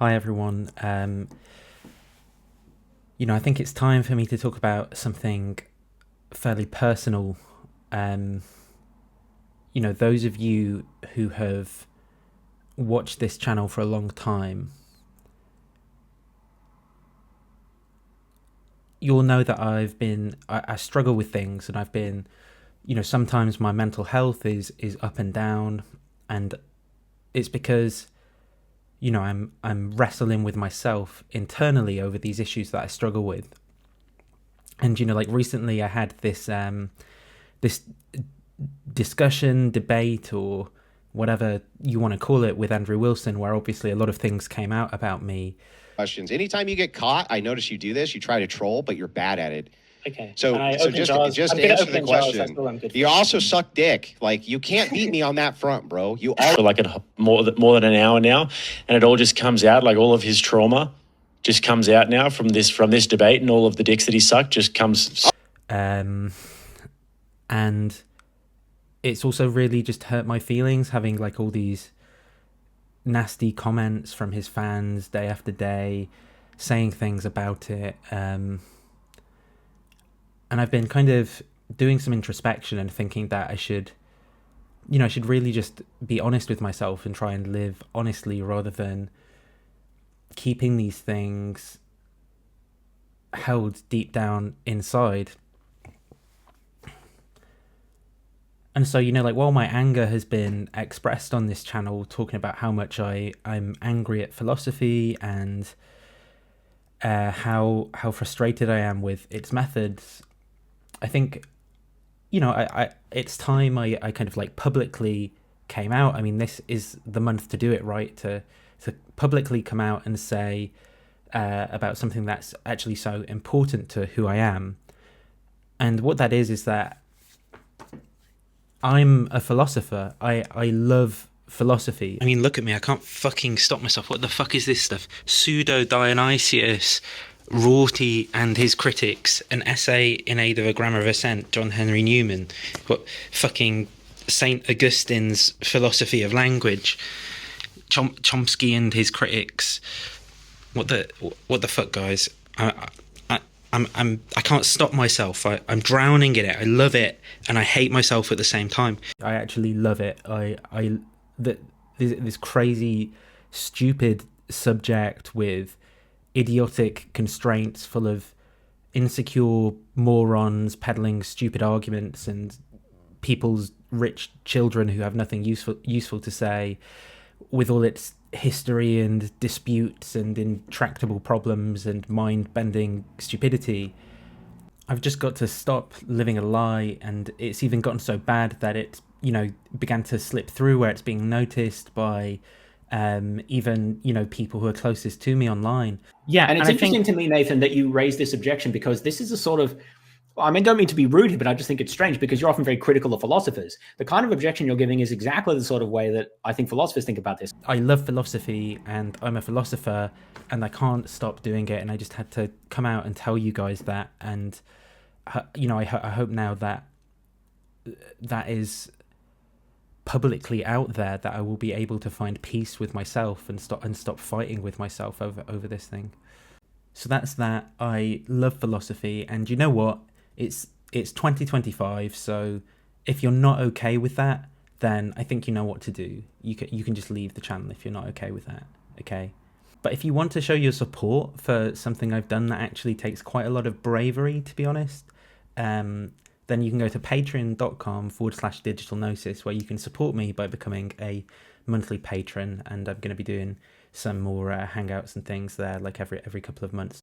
Hi everyone. I think it's time for me to talk about something fairly personal. Um, those of you who have watched this channel for a long time, you'll know that I struggle with things, and I've been, sometimes my mental health is up and down, and it's because I'm wrestling with myself internally over these issues that I struggle with. And like recently I had this discussion, debate, or whatever you want to call it, with Andrew Wilson, where obviously a lot of things came out about me. Questions. Anytime you get caught, I notice you do this. You try to troll, but you're bad at it. Okay. So just answer the question. You also suck dick. Like, you can't beat me on that front, bro. You all For like more than an hour now, and it all just comes out. Like, all of his trauma just comes out now from this debate, and all of the dicks that he sucked just comes. And it's also really just hurt my feelings, having like all these nasty comments from his fans day after day, saying things about it. And I've been kind of doing some introspection and thinking that I should really just be honest with myself and try and live honestly, rather than keeping these things held deep down inside. And so, while my anger has been expressed on this channel, talking about how much I'm angry at philosophy, and how frustrated I am with its methods, I think, it's time I kind of like publicly came out. I mean, this is the month to do it, right? To publicly come out and say about something that's actually so important to who I am. And what that is that I'm a philosopher. I love philosophy. I mean, look at me. I can't fucking stop myself. What the fuck is this stuff? Pseudo Dionysius, Rorty and his critics, an essay in aid of a grammar of assent, John Henry Newman. What fucking Saint Augustine's philosophy of language, Chomsky and his critics. What the fuck, guys? I can't stop myself. I'm drowning in it. I love it, and I hate myself at the same time. I actually love it. This crazy, stupid subject with idiotic constraints, full of insecure morons peddling stupid arguments, and people's rich children who have nothing useful to say, with all its history and disputes and intractable problems and mind-bending stupidity. I've just got to stop living a lie, and it's even gotten so bad that it, began to slip through where it's being noticed by even, people who are closest to me online. Yeah, and it's interesting to me, Nathan, that you raise this objection, because this is a sort of, don't mean to be rude here, but I just think it's strange, because you're often very critical of philosophers. The kind of objection you're giving is exactly the sort of way that I think philosophers think about this. I love philosophy, and I'm a philosopher, and I can't stop doing it, and I just had to come out and tell you guys that. And I hope now that that is publicly out there, that I will be able to find peace with myself and stop fighting with myself over this thing. So that's that. I love philosophy, and you know what? It's 2025, so if you're not okay with that, then I think you know what to do. You can just leave the channel if you're not okay with that, okay? But if you want to show your support for something I've done that actually takes quite a lot of bravery, to be honest, then you can go to patreon.com/digitalgnosis, where you can support me by becoming a monthly patron, and I'm going to be doing some more hangouts and things there, like every couple of months.